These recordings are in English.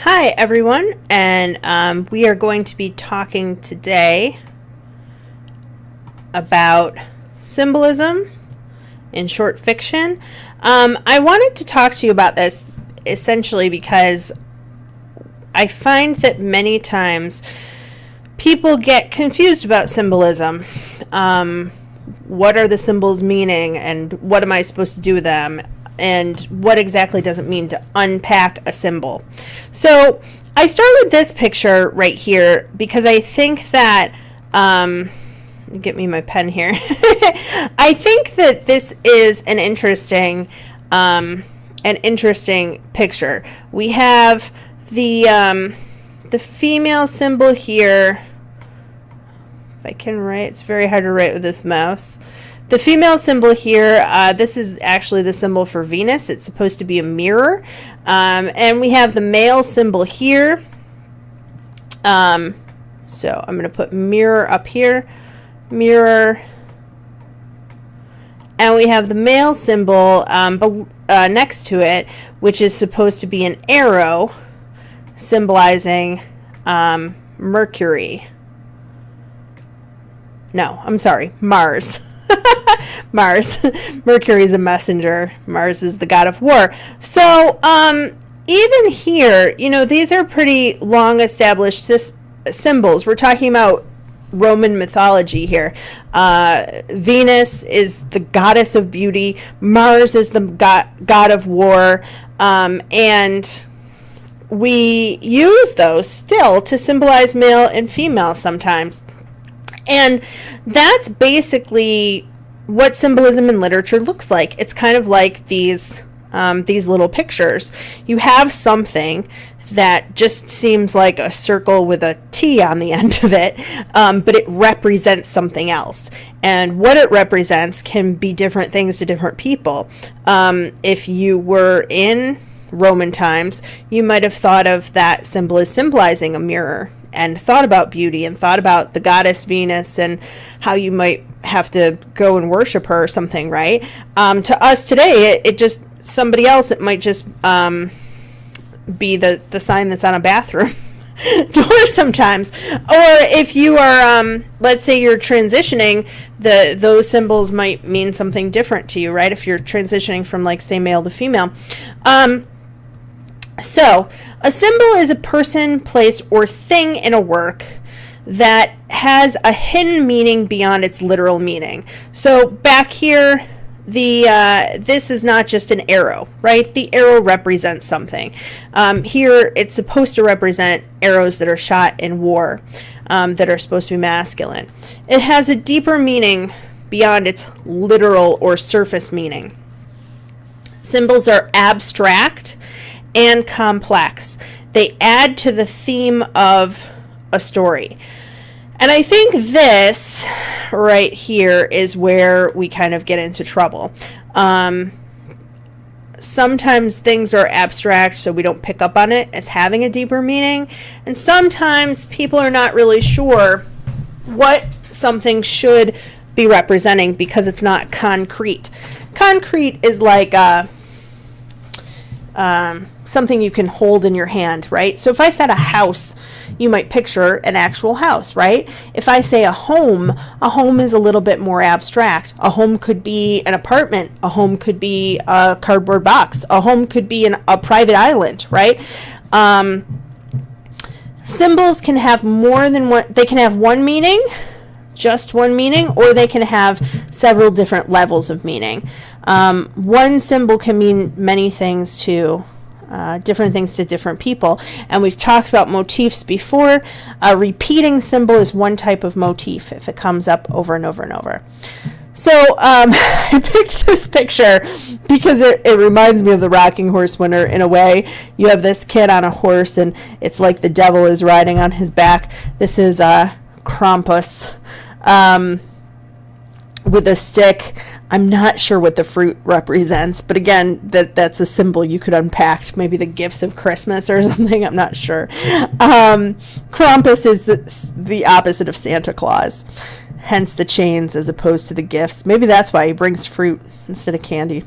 Hi everyone, and we are going to be talking today about symbolism in short fiction. I wanted to talk to you about this essentially because I find that many times people get confused about symbolism. What are the symbols meaning, and what am I supposed to do with them? And what exactly does it mean to unpack a symbol? So I start with this picture right here because I think that, get me my pen here. I think that this is an interesting picture. We have the female symbol here. If I can write, it's very hard to write with this mouse. The female symbol here, this is actually the symbol for Venus. It's supposed to be a mirror. And we have the male symbol here. So I'm going to put mirror up here. Mirror. And we have the male symbol next to it, which is supposed to be an arrow symbolizing Mercury. No, I'm sorry, Mars. Mars. Mercury is a messenger. Mars is the god of war. So even here, these are pretty long established symbols. We're talking about Roman mythology here. Venus is the goddess of beauty. Mars is the god of war. And we use those still to symbolize male and female sometimes. And that's basically what symbolism in literature looks like. It's kind of like these little pictures. You have something that just seems like a circle with a T on the end of it, but it represents something else. And what it represents can be different things to different people. If you were in Roman times, you might have thought of that symbol as symbolizing a mirror, and thought about beauty, and thought about the goddess Venus and how you might have to go and worship her or something, right? To us today, it just, somebody else, it might just be the sign that's on a bathroom door sometimes. Or if you are, let's say you're transitioning, those symbols might mean something different to you, right? If you're transitioning from, like, say, male to female. So, a symbol is a person, place, or thing in a work that has a hidden meaning beyond its literal meaning. So, back here, this is not just an arrow, right? The arrow represents something. Here, it's supposed to represent arrows that are shot in war, that are supposed to be masculine. It has a deeper meaning beyond its literal or surface meaning. Symbols are abstract and complex. They add to the theme of a story. And I think this right here is where we kind of get into trouble. Sometimes things are abstract, so we don't pick up on it as having a deeper meaning. And sometimes people are not really sure what something should be representing because it's not concrete. Concrete is like something you can hold in your hand, right? So if I said a house, you might picture an actual house, right? If I say a home is a little bit more abstract. A home could be an apartment. A home could be a cardboard box. A home could be a private island, right? Symbols can have more than one. They can have one meaning, just one meaning, or they can have several different levels of meaning. One symbol can mean many things to different things to different people, and we've talked about motifs before. A repeating symbol is one type of motif if it comes up over and over and over. So I picked this picture because it reminds me of the Rocking Horse winner in a way. You have this kid on a horse, and it's like the devil is riding on his back. This is Krampus with a stick. I'm not sure what the fruit represents, but again, that's a symbol you could unpack. Maybe the gifts of Christmas or something. I'm not sure. Krampus is the opposite of Santa Claus, hence the chains as opposed to the gifts. Maybe that's why he brings fruit instead of candy.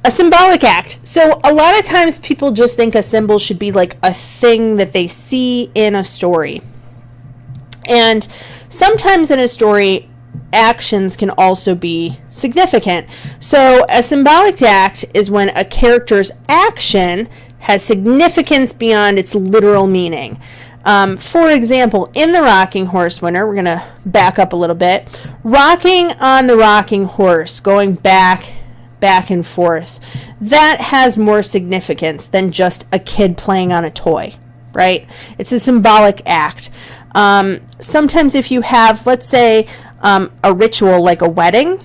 A symbolic act. So a lot of times people just think a symbol should be like a thing that they see in a story. And sometimes in a story, actions can also be significant. So a symbolic act is when a character's action has significance beyond its literal meaning. For example, in the rocking horse winner, we're going to back up a little bit. Rocking on the rocking horse, going back and forth, that has more significance than just a kid playing on a toy, right? It's a symbolic act. Sometimes if you have, let's say, a ritual like a wedding,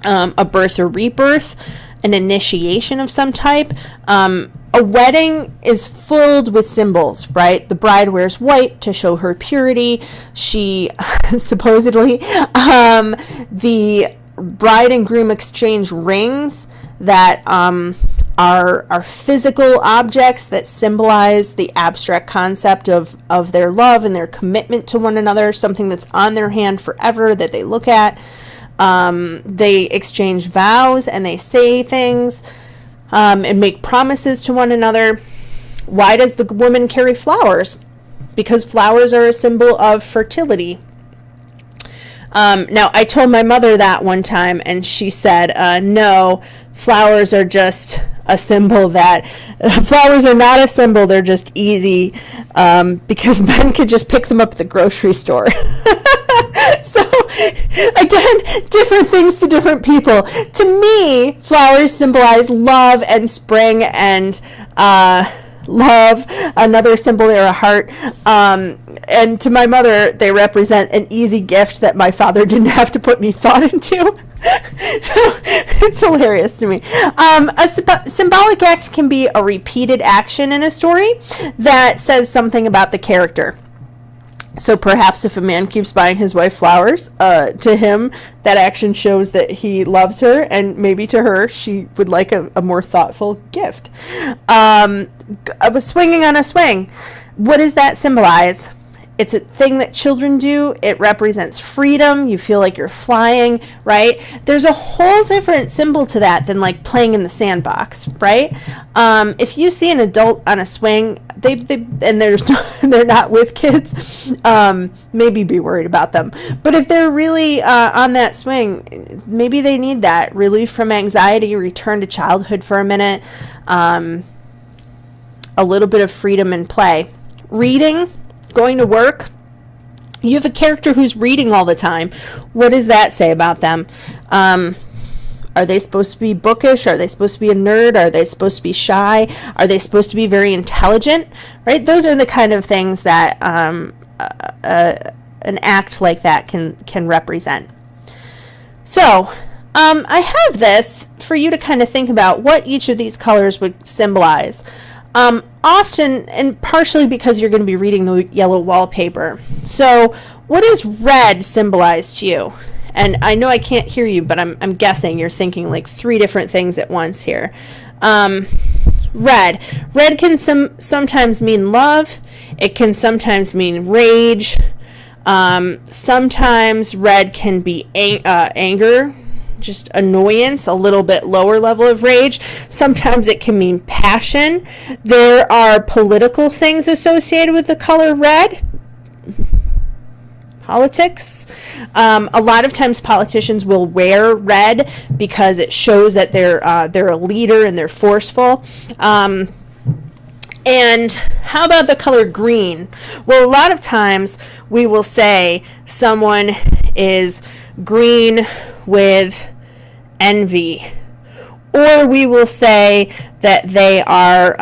a birth or rebirth, an initiation of some type, a wedding is filled with symbols, right? The bride wears white to show her purity. She supposedly, the bride and groom exchange rings that are physical objects that symbolize the abstract concept of their love and their commitment to one another, something that's on their hand forever that they look at. They exchange vows and they say things and make promises to one another. Why does the woman carry flowers? Because flowers are a symbol of fertility. Now, I told my mother that one time, and she said, no, flowers are just a symbol that, flowers are not a symbol, they're just easy, because men could just pick them up at the grocery store. So, again, different things to different people. To me, flowers symbolize love and spring and love. Another symbol there, a heart. And to my mother, they represent an easy gift that my father didn't have to put any thought into. It's hilarious to me. A symbolic act can be a repeated action in a story that says something about the character. So perhaps if a man keeps buying his wife flowers, to him, that action shows that he loves her, and maybe to her, she would like a more thoughtful gift. Swinging on a swing. What does that symbolize? It's a thing that children do. It represents freedom. You feel like you're flying, right? There's a whole different symbol to that than like playing in the sandbox, right? If you see an adult on a swing, they're not with kids, maybe be worried about them. But if they're really on that swing, maybe they need that relief from anxiety, return to childhood for a minute, a little bit of freedom and play. Reading. Going to work, you have a character who's reading all the time. What does that say about them? Are they supposed to be bookish? Are they supposed to be a nerd? Are they supposed to be shy? Are they supposed to be very intelligent? Right? Those are the kind of things that an act like that can represent. So, I have this for you to kind of think about what each of these colors would symbolize. Often, and partially because you're going to be reading the Yellow Wallpaper. So, what does red symbolize to you? And I know I can't hear you, but I'm guessing you're thinking like three different things at once here. Red. Red can sometimes mean love. It can sometimes mean rage. Sometimes red can be anger, just annoyance, a little bit lower level of rage. Sometimes it can mean passion. There are political things associated with the color red. Politics. A lot of times politicians will wear red because it shows that they're a leader and they're forceful. And how about the color green? Well, a lot of times we will say someone is green with envy, or we will say that they are,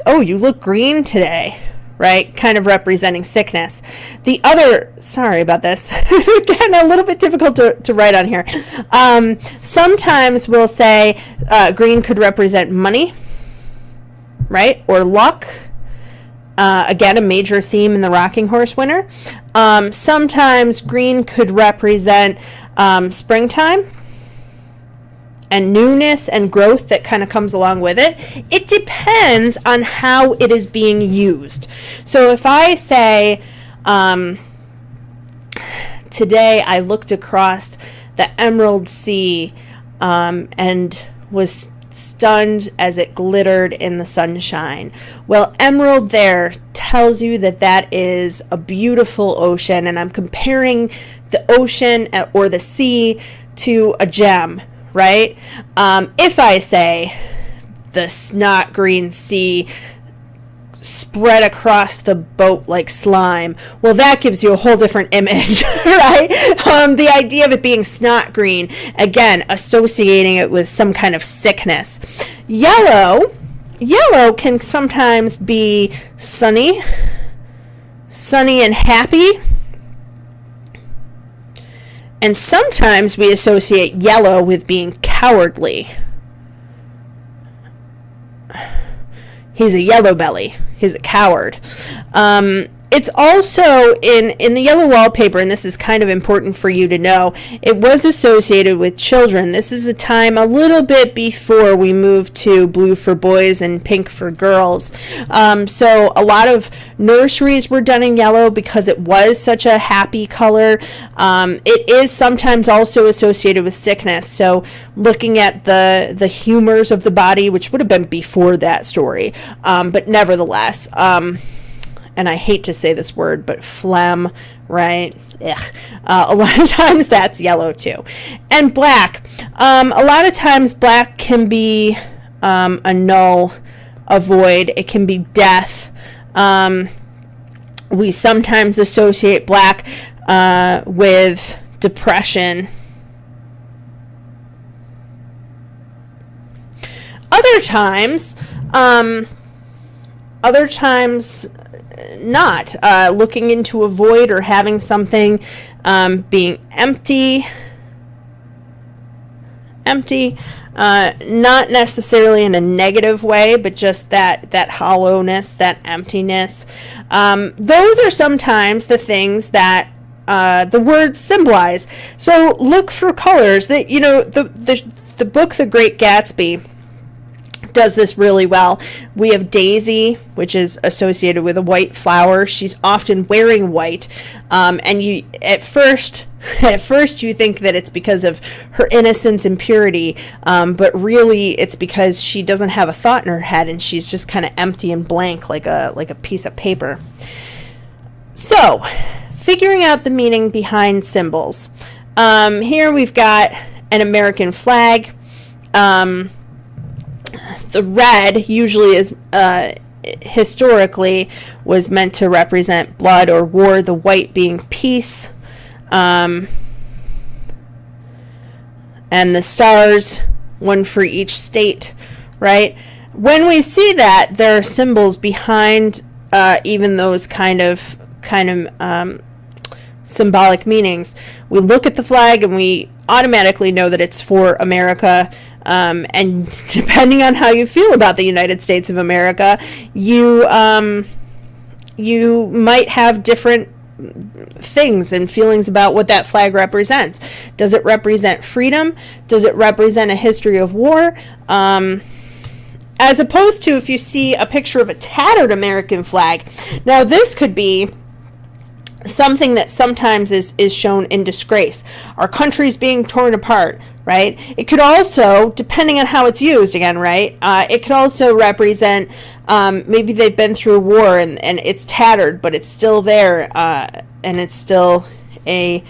oh, you look green today, right? Kind of representing sickness. The other, sorry about this, again, a little bit difficult to write on here. Sometimes we'll say green could represent money, right? Or luck. Again, a major theme in the Rocking Horse winner. Sometimes green could represent springtime and newness and growth that kind of comes along with it. It depends on how it is being used. So if I say, today I looked across the Emerald Sea and was stunned as it glittered in the sunshine. Well, emerald there tells you that that is a beautiful ocean, and I'm comparing the ocean or the sea to a gem, right? If I say the snot green sea spread across the boat like slime, well, that gives you a whole different image, right? The idea of it being snot green, again, associating it with some kind of sickness. Yellow can sometimes be sunny and happy. And sometimes we associate yellow with being cowardly. He's a yellow belly. He's a coward. It's also in the Yellow Wallpaper, and this is kind of important for you to know, it was associated with children. This is a time a little bit before we moved to blue for boys and pink for girls. So a lot of nurseries were done in yellow because it was such a happy color. It is sometimes also associated with sickness. So looking at the humors of the body, which would have been before that story, but nevertheless, and I hate to say this word, but phlegm, right? Ugh. A lot of times that's yellow too. And black. A lot of times black can be a null, a void. It can be death. We sometimes associate black with depression. Other times not. Looking into a void or having something being empty, not necessarily in a negative way, but just that hollowness, that emptiness. Those are sometimes the things that the words symbolize. So look for colors. That, you know, the book The Great Gatsby does this really well. We have Daisy, which is associated with a white flower. She's often wearing white, and you at first you think that it's because of her innocence and purity, but really it's because she doesn't have a thought in her head, and she's just kind of empty and blank, like a piece of paper. So, figuring out the meaning behind symbols. Here we've got an American flag. The red usually is historically was meant to represent blood or war, the white being peace, and the stars, one for each state, right? When we see that, there are symbols behind even those kind of symbolic meanings. We look at the flag and we automatically know that it's for America. And depending on how you feel about the United States of America, you might have different things and feelings about what that flag represents. Does it represent freedom? Does it represent a history of war? As opposed to if you see a picture of a tattered American flag. Now, this could be something that sometimes is shown in disgrace. Our country's being torn apart, right? It could also, depending on how it's used again, right? It could also represent maybe they've been through a war and it's tattered, but it's still there, and it's still a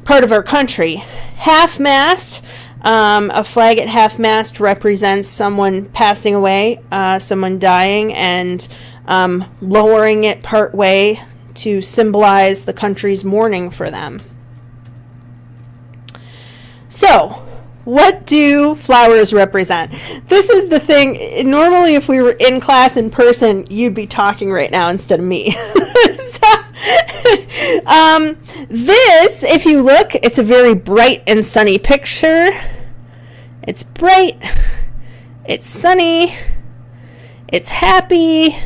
part of our country. Half-mast, a flag at half-mast represents someone passing away, someone dying, and lowering it part way to symbolize the country's mourning for them. So, what do flowers represent? This is the thing. Normally, if we were in class in person, you'd be talking right now instead of me. This, if you look, it's a very bright and sunny picture. It's bright, it's sunny, it's happy.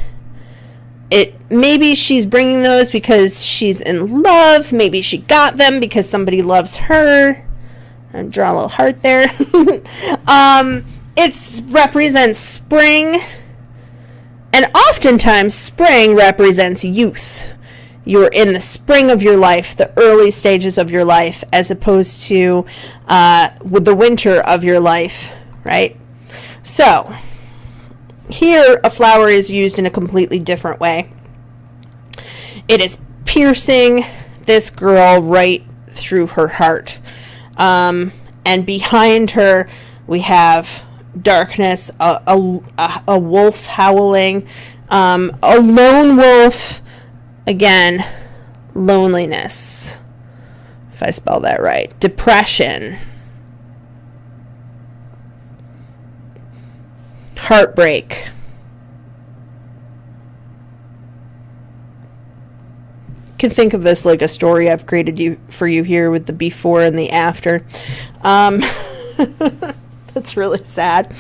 Maybe she's bringing those because she's in love. Maybe she got them because somebody loves her. I'm drawing a little heart there. It represents spring. And oftentimes, spring represents youth. You're in the spring of your life, the early stages of your life, as opposed to with the winter of your life, right? So here a flower is used in a completely different way. It is piercing this girl right through her heart. And behind her we have darkness, a wolf howling, a lone wolf, again, loneliness, if I spell that right, depression, heartbreak. You can think of this like a story I've created for you here with the before and the after. That's really sad.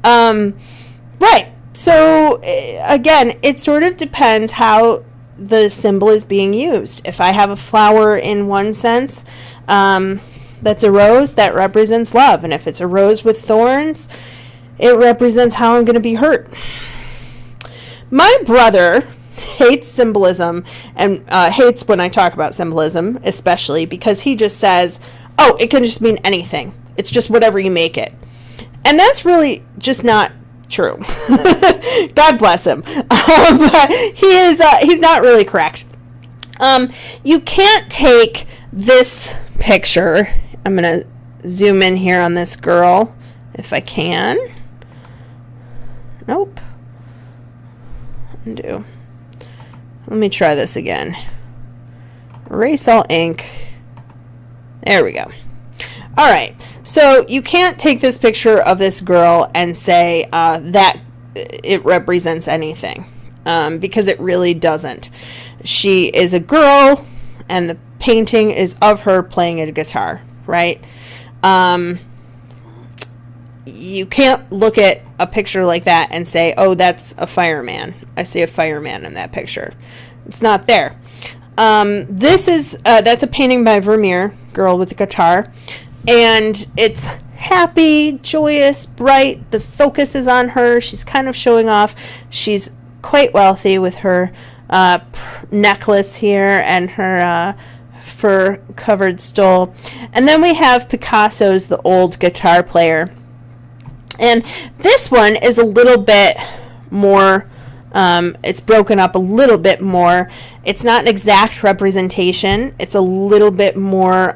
Right. So again, it sort of depends how the symbol is being used. If I have a flower in one sense, that's a rose, that represents love. And if it's a rose with thorns, it represents how I'm going to be hurt. My brother hates symbolism and hates when I talk about symbolism, especially because he just says, oh, it can just mean anything. It's just whatever you make it. And that's really just not true. God bless him. But he's not really correct. You can't take this picture. I'm going to zoom in here on this girl if I can. Nope. Undo. Let me try this again. Erase all ink. There we go. All right. So you can't take this picture of this girl and say that it represents anything, because it really doesn't. She is a girl, and the painting is of her playing a guitar, right? You can't look at a picture like that and say, oh, that's a fireman. I see a fireman in that picture. It's not there. That's a painting by Vermeer, Girl with a Guitar. And it's happy, joyous, bright. The focus is on her. She's kind of showing off. She's quite wealthy with her necklace here and her fur-covered stole. And then we have Picasso's The Old Guitar Player. And this one is a little bit more, it's broken up a little bit more. It's not an exact representation. It's a little bit more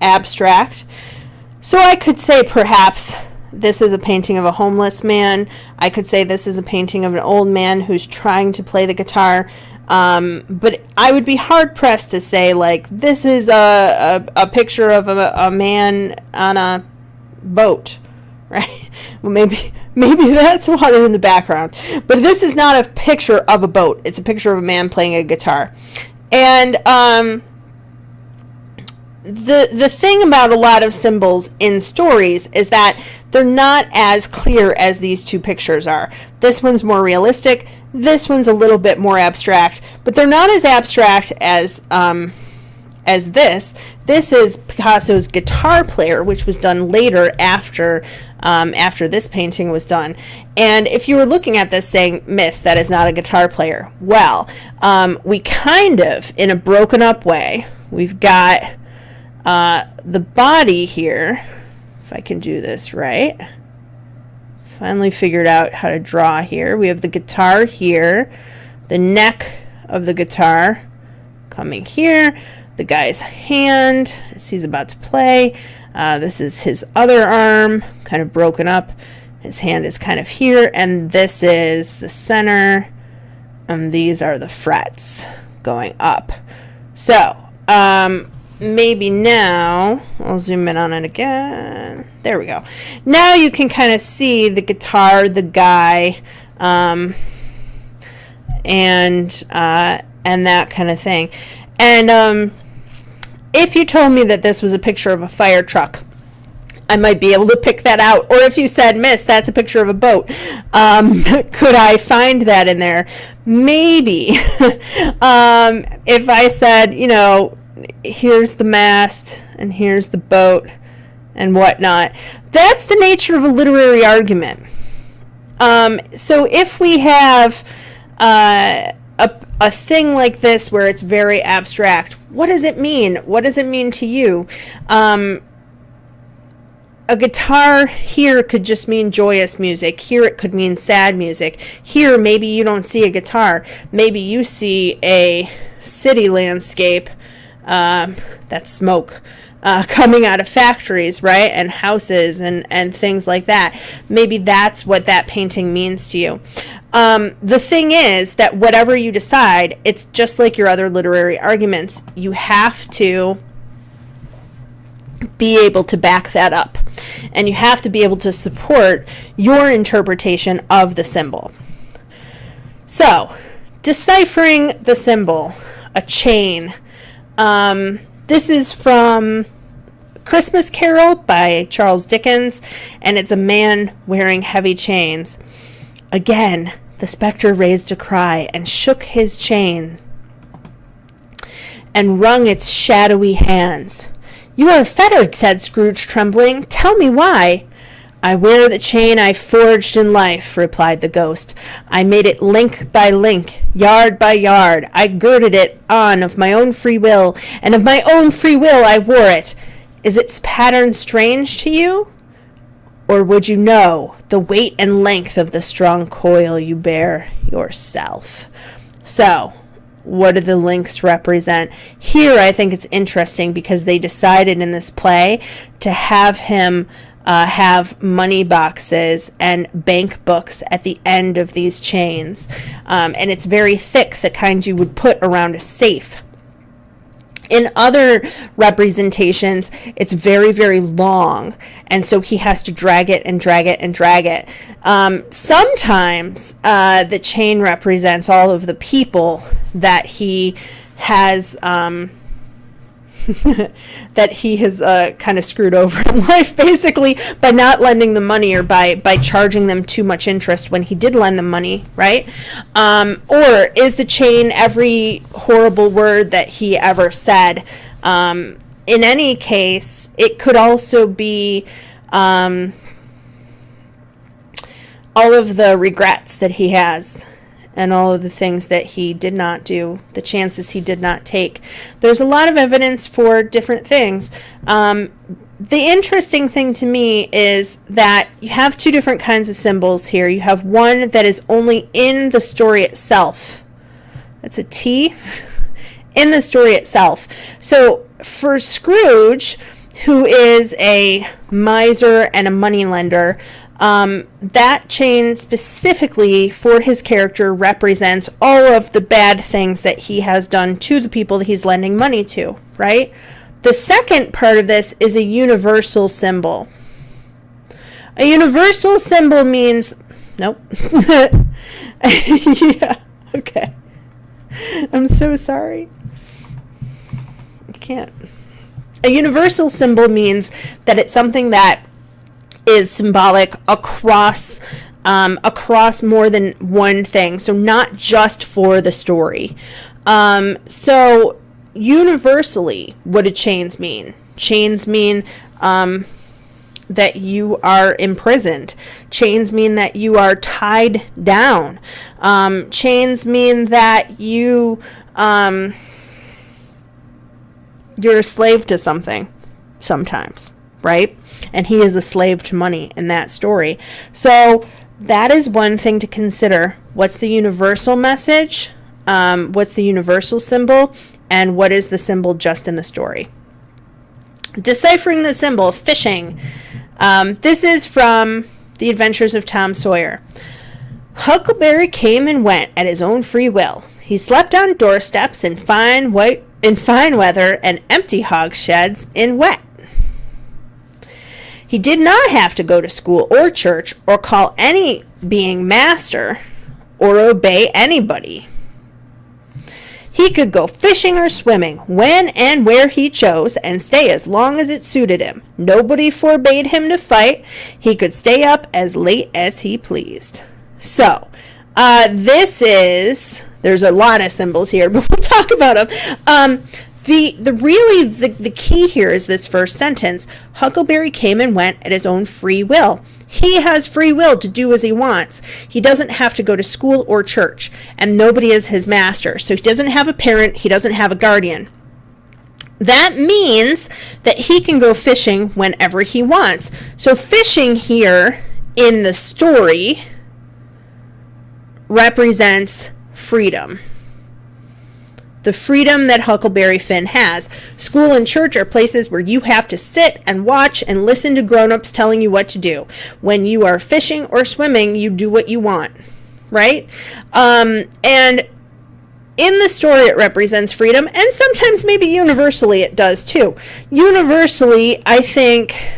abstract. So I could say perhaps this is a painting of a homeless man. I could say this is a painting of an old man who's trying to play the guitar. But I would be hard pressed to say, like, this is a picture of a man on a boat, right? Well, maybe that's water in the background. But this is not a picture of a boat. It's a picture of a man playing a guitar. And the thing about a lot of symbols in stories is that they're not as clear as these two pictures are. This one's more realistic. This one's a little bit more abstract, but they're not as abstract as this. This is Picasso's Guitar Player, which was done later after this painting was done. And if you were looking at this saying, Miss, that is not a guitar player. Well, we kind of, in a broken up way, we've got the body here, if I can do this right. Finally figured out how to draw here. We have the guitar here, the neck of the guitar coming here, the guy's hand as he's about to play. This is his other arm, kind of broken up. His hand is kind of here, and this is the center, and these are the frets going up. So, maybe now, I'll zoom in on it again. There we go. Now you can kind of see the guitar, the guy, and that kind of thing. And if you told me that this was a picture of a fire truck, I might be able to pick that out. Or if you said, Miss, that's a picture of a boat, could I find that in there? Maybe. If I said, you know, here's the mast and here's the boat and whatnot. That's the nature of a literary argument. So if we have a thing like this where it's very abstract, what does it mean? What does it mean to you? a guitar here could just mean joyous music. Here it could mean sad music. Here maybe you don't see a guitar. Maybe you see a city landscape, that's smoke coming out of factories, right? And houses and things like that. Maybe that's what that painting means to you. The thing is that whatever you decide, it's just like your other literary arguments. You have to be able to back that up. And you have to be able to support your interpretation of the symbol. So, deciphering the symbol, a chain. This is from Christmas Carol by Charles Dickens, and it's a man wearing heavy chains. Again, the spectre raised a cry and shook his chain and wrung its shadowy hands. "You are fettered," said Scrooge, trembling. "Tell me why." "I wear the chain I forged in life," replied the ghost. "I made it link by link, yard by yard. I girded it on of my own free will, and of my own free will I wore it. Is its pattern strange to you? Or would you know the weight and length of the strong coil you bear yourself?" So, what do the links represent? Here I think it's interesting because they decided in this play to have him have money boxes and bank books at the end of these chains. And it's very thick, the kind you would put around a safe. In other representations, it's very, very long, and so he has to drag it and drag it and drag it. Sometimes the chain represents all of the people that he has that he has kind of screwed over in life, basically, by not lending them money or by charging them too much interest when he did lend them money, right? Or is the chain every horrible word that he ever said? In any case, it could also be all of the regrets that he has and all of the things that he did not do, the chances he did not take. There's a lot of evidence for different things. The interesting thing to me is that you have two different kinds of symbols here. You have one that is only in the story itself. That's a T. In the story itself. So for Scrooge, who is a miser and a moneylender, that chain specifically for his character represents all of the bad things that he has done to the people that he's lending money to, right? The second part of this is a universal symbol. A universal symbol means, nope. Yeah, okay. I'm so sorry. I can't. A universal symbol means that it's something that is symbolic across more than one thing, so not just for the story. So universally, what do chains mean? Chains mean that you are imprisoned. Chains mean that you are tied down. Chains mean that you're a slave to something sometimes, right? And he is a slave to money in that story. So that is one thing to consider. What's the universal message? What's the universal symbol? And what is the symbol just in the story? Deciphering the symbol, fishing. This is from The Adventures of Tom Sawyer. Huckleberry came and went at his own free will. He slept on doorsteps in fine weather and empty hogsheads in wet. He did not have to go to school or church or call any being master or obey anybody. He could go fishing or swimming when and where he chose and stay as long as it suited him. Nobody forbade him to fight. He could stay up as late as he pleased. So, there's a lot of symbols here, but we'll talk about them. The key here is this first sentence. Huckleberry came and went at his own free will. He has free will to do as he wants. He doesn't have to go to school or church, and nobody is his master. So he doesn't have a parent, he doesn't have a guardian. That means that he can go fishing whenever he wants. So fishing here in the story represents freedom. The freedom that Huckleberry Finn has. School and church are places where you have to sit and watch and listen to grown-ups telling you what to do. When you are fishing or swimming, you do what you want, right? And in the story, it represents freedom, and sometimes maybe universally it does too. Universally, I think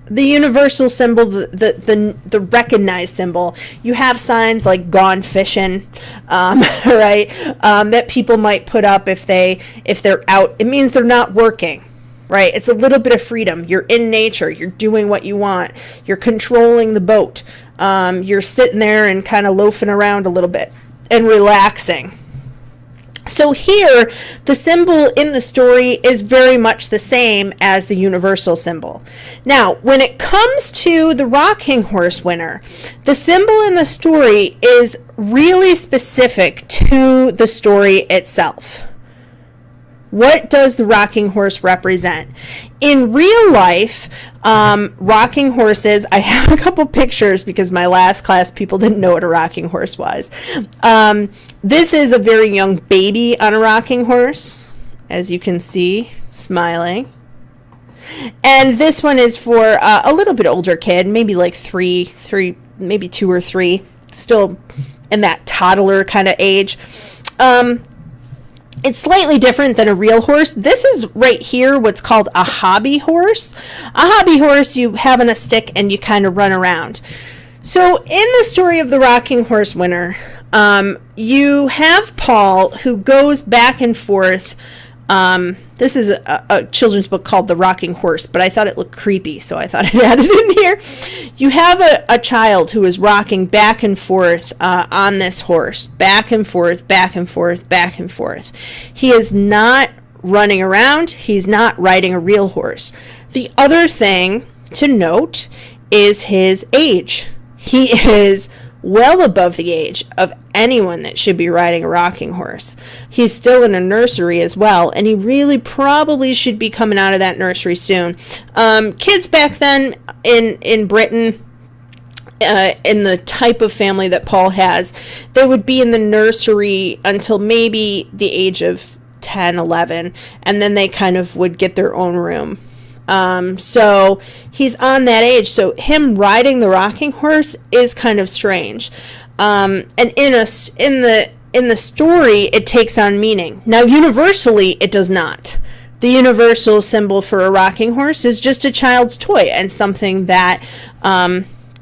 the universal symbol, the recognized symbol, you have signs like "gone fishing," right? That people might put up if they're out. It means they're not working, right? It's a little bit of freedom. You're in nature. You're doing what you want. You're controlling the boat. You're sitting there and kind of loafing around a little bit and relaxing. So here, the symbol in the story is very much the same as the universal symbol. Now, when it comes to the rocking horse winner, the symbol in the story is really specific to the story itself. What does the rocking horse represent? In real life, rocking horses, I have a couple pictures because my last class people didn't know what a rocking horse was. This is a very young baby on a rocking horse, as you can see, smiling. And this one is for a little bit older kid, maybe like three, maybe 2 or 3, still in that toddler kind of age. It's slightly different than a real horse. This is right here what's called a hobby horse. A hobby horse you have on a stick and you kind of run around. So in the story of the rocking horse winner, you have Paul who goes back and forth. This is a children's book called The Rocking Horse, but I thought it looked creepy, so I thought I'd add it in here. You have a child who is rocking back and forth on this horse, back and forth, back and forth, back and forth. He is not running around. He's not riding a real horse. The other thing to note is his age. He is well above the age of anyone that should be riding a rocking horse. He's still in a nursery as well, and he really probably should be coming out of that nursery soon. Kids back then in Britain, in the type of family that Paul has, they would be in the nursery until maybe the age of 10, 11, and then they kind of would get their own room. So he's on that age. So him riding the rocking horse is kind of strange. And in the story, it takes on meaning. Now, universally, it does not. The universal symbol for a rocking horse is just a child's toy and something that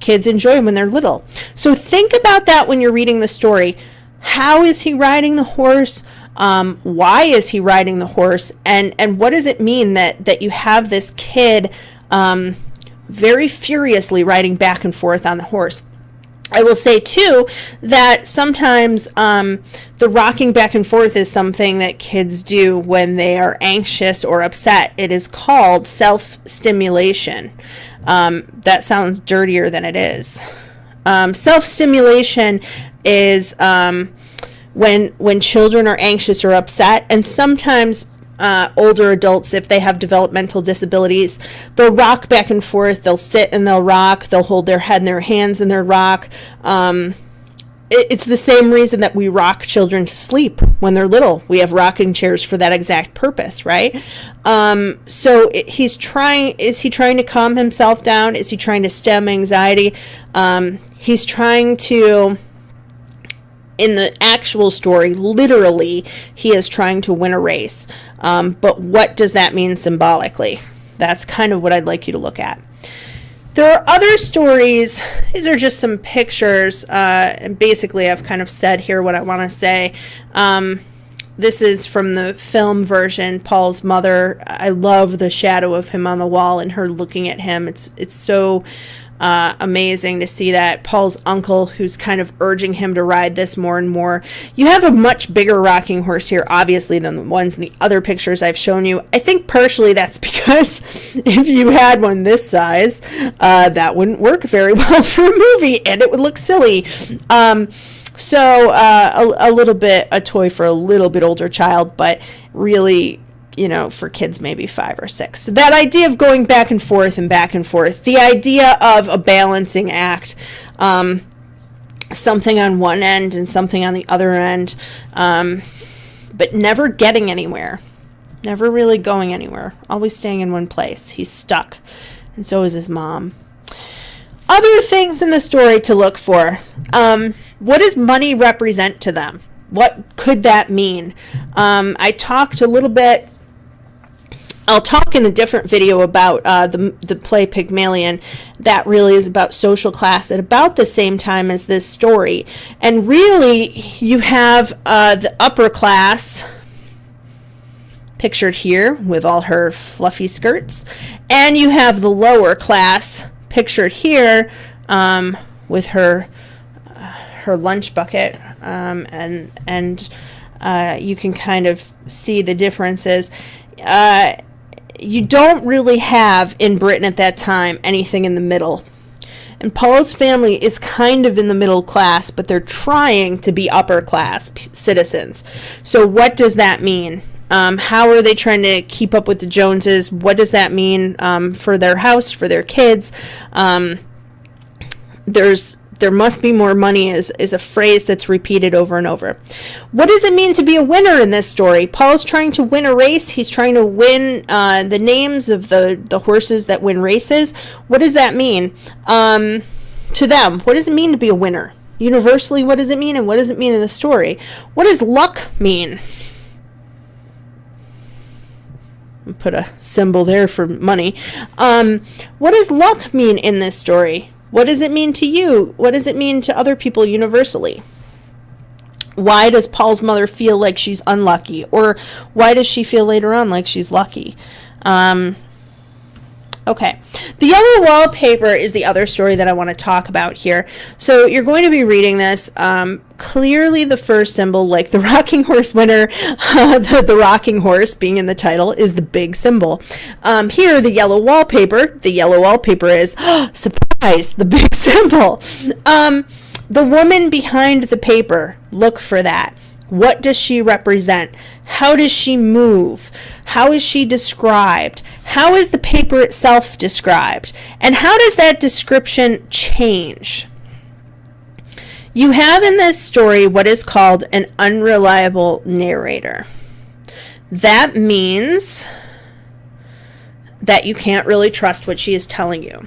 kids enjoy when they're little. So think about that when you're reading the story. How is he riding the horse? Why is he riding the horse? And what does it mean that you have this kid very furiously riding back and forth on the horse? I will say, too, that sometimes the rocking back and forth is something that kids do when they are anxious or upset. It is called self-stimulation. That sounds dirtier than it is. Self-stimulation is when children are anxious or upset, and sometimes older adults, if they have developmental disabilities, they'll rock back and forth, they'll sit and they'll rock, they'll hold their head and their hands in their rock. It's the same reason that we rock children to sleep when they're little. We have rocking chairs for that exact purpose, right? Is he trying to calm himself down? Is he trying to stem anxiety? He's trying to... In the actual story, literally, he is trying to win a race. But what does that mean symbolically? That's kind of what I'd like you to look at. There are other stories. These are just some pictures. And basically, I've kind of said here what I want to say. This is from the film version, Paul's mother. I love the shadow of him on the wall and her looking at him. It's so... amazing to see that. Paul's uncle, who's kind of urging him to ride this more and more. You have a much bigger rocking horse here, obviously, than the ones in the other pictures I've shown you. I think partially that's because if you had one this size, that wouldn't work very well for a movie, and it would look silly. So a toy for a little bit older child, but really, for kids maybe 5 or 6. So that idea of going back and forth, the idea of a balancing act, something on one end and something on the other end, but never getting anywhere, never really going anywhere, always staying in one place. He's stuck, and so is his mom. Other things in the story to look for. What does money represent to them? What could that mean? I talked a little bit. I'll talk in a different video about the play Pygmalion. That really is about social class at about the same time as this story. And really, you have the upper class pictured here with all her fluffy skirts. And you have the lower class pictured here with her lunch bucket, and you can kind of see the differences. You don't really have in Britain at that time anything in the middle. And Paul's family is kind of in the middle class, but they're trying to be upper class citizens. So what does that mean? How are they trying to keep up with the Joneses? What does that mean for their house, for their kids? There must be more money is a phrase that's repeated over and over. What does it mean to be a winner in this story? Paul's trying to win a race. He's trying to win the names of the horses that win races. What does that mean to them? What does it mean to be a winner? Universally, what does it mean, and what does it mean in the story? What does luck mean? Put a symbol there for money. What does luck mean in this story? What does it mean to you? What does it mean to other people universally? Why does Paul's mother feel like she's unlucky? Or why does she feel later on like she's lucky? Okay. The Yellow Wallpaper is the other story that I want to talk about here. So you're going to be reading this. Clearly the first symbol, like the rocking horse winner, the rocking horse being in the title, is the big symbol. Here, the yellow wallpaper is, surprise, the big symbol. The woman behind the paper, look for that. What does she represent? How does she move? How is she described? How is the paper itself described? And how does that description change? You have in this story what is called an unreliable narrator. That means that you can't really trust what she is telling you.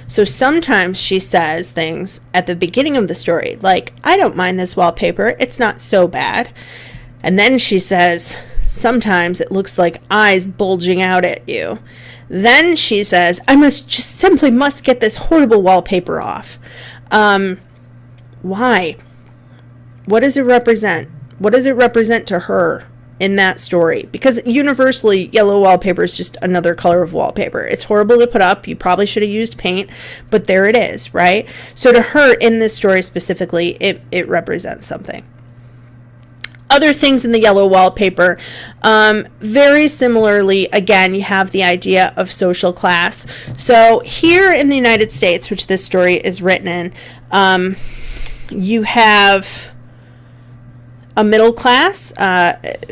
So sometimes she says things at the beginning of the story, like, I don't mind this wallpaper, it's not so bad. And then she says, sometimes it looks like eyes bulging out at you. Then she says, I simply must get this horrible wallpaper off. Why? What does it represent? What does it represent to her in that story? Because universally, yellow wallpaper is just another color of wallpaper. It's horrible to put up. You probably should have used paint, but there it is, right? So to her, in this story specifically, it represents something. Other things in the yellow wallpaper, very similarly, again, you have the idea of social class. So here in the United States, which this story is written in, you have a middle class,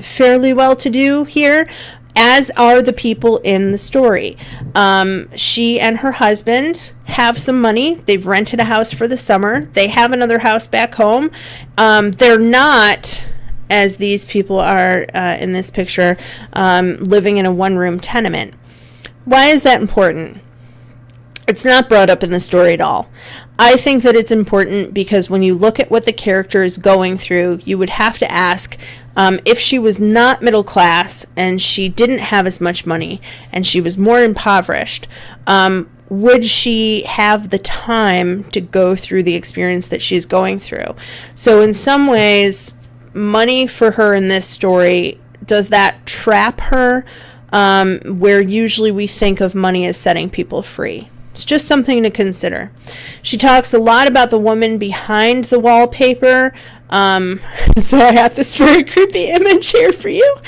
fairly well-to-do here, as are the people in the story. She and her husband have some money. They've rented a house for the summer. They have another house back home. They're not, as these people are in this picture, living in a one-room tenement. Why is that important? It's not brought up in the story at all. I think that it's important because when you look at what the character is going through, you would have to ask, if she was not middle class and she didn't have as much money and she was more impoverished, would she have the time to go through the experience that she's going through? So in some ways, money for her in this story, does that trap her? Where usually we think of money as setting people free. It's just something to consider. She talks a lot about the woman behind the wallpaper. So I have this very creepy image here for you,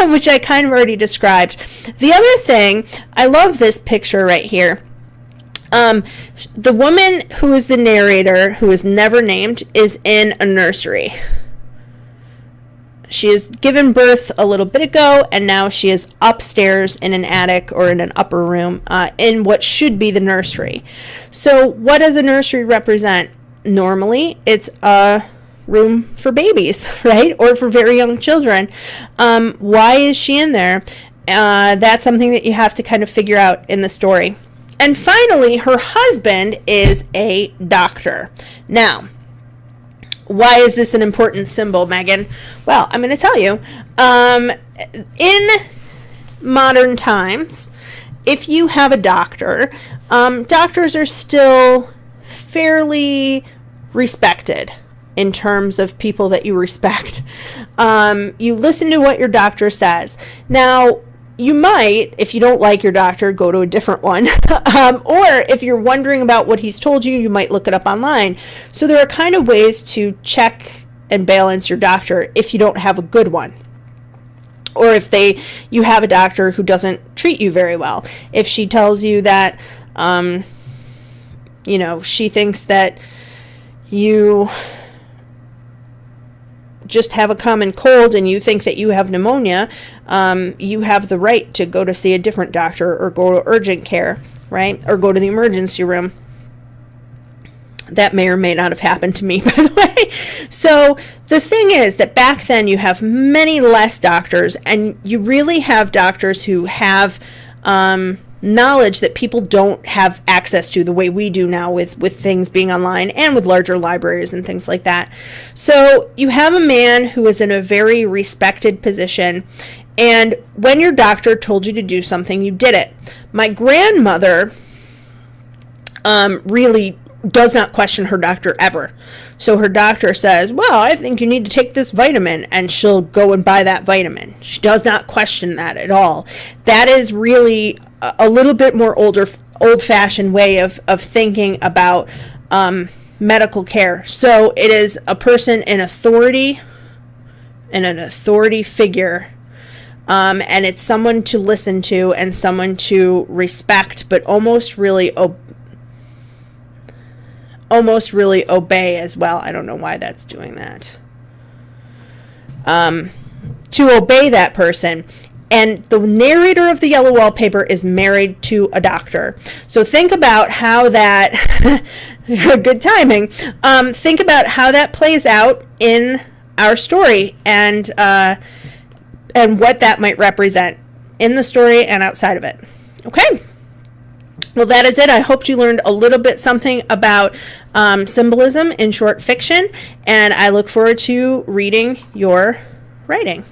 which I kind of already described. The other thing, I love this picture right here. The woman who is the narrator, who is never named, is in a nursery. She has given birth a little bit ago, and now she is upstairs in an attic or in an upper room in what should be the nursery. So what does a nursery represent? Normally, it's a room for babies, right? Or for very young children. Why is she in there? That's something that you have to kind of figure out in the story. And finally, her husband is a doctor. Now, why is this an important symbol, Megan? Well, I'm going to tell you. In modern times, if you have a doctor, doctors are still fairly respected in terms of people that you respect. You listen to what your doctor says. Now, you might, if you don't like your doctor, go to a different one. Or if you're wondering about what he's told you, you might look it up online. So there are kind of ways to check and balance your doctor if you don't have a good one. Or if you have a doctor who doesn't treat you very well. If she tells you that, she thinks that you just have a common cold and you think that you have pneumonia, you have the right to go to see a different doctor or go to urgent care, right? Or go to the emergency room. That may or may not have happened to me, by the way. So the thing is that back then you have many less doctors, and you really have doctors who have knowledge that people don't have access to the way we do now with things being online and with larger libraries and things like that. So you have a man who is in a very respected position, and when your doctor told you to do something, you did it. My grandmother really does not question her doctor ever. So her doctor says, well, I think you need to take this vitamin, and she'll go and buy that vitamin. She does not question that at all. That is really a little bit more old-fashioned way of thinking about medical care. So it is a person in authority and an authority figure, and it's someone to listen to and someone to respect, but almost really obey as well. I don't know why that's doing that. To obey that person. And the narrator of the Yellow Wallpaper is married to a doctor. So think about how that, good timing, think about how that plays out in our story and what that might represent in the story and outside of it. Okay? Well, that is it. I hope you learned a little bit something about symbolism in short fiction, and I look forward to reading your writing.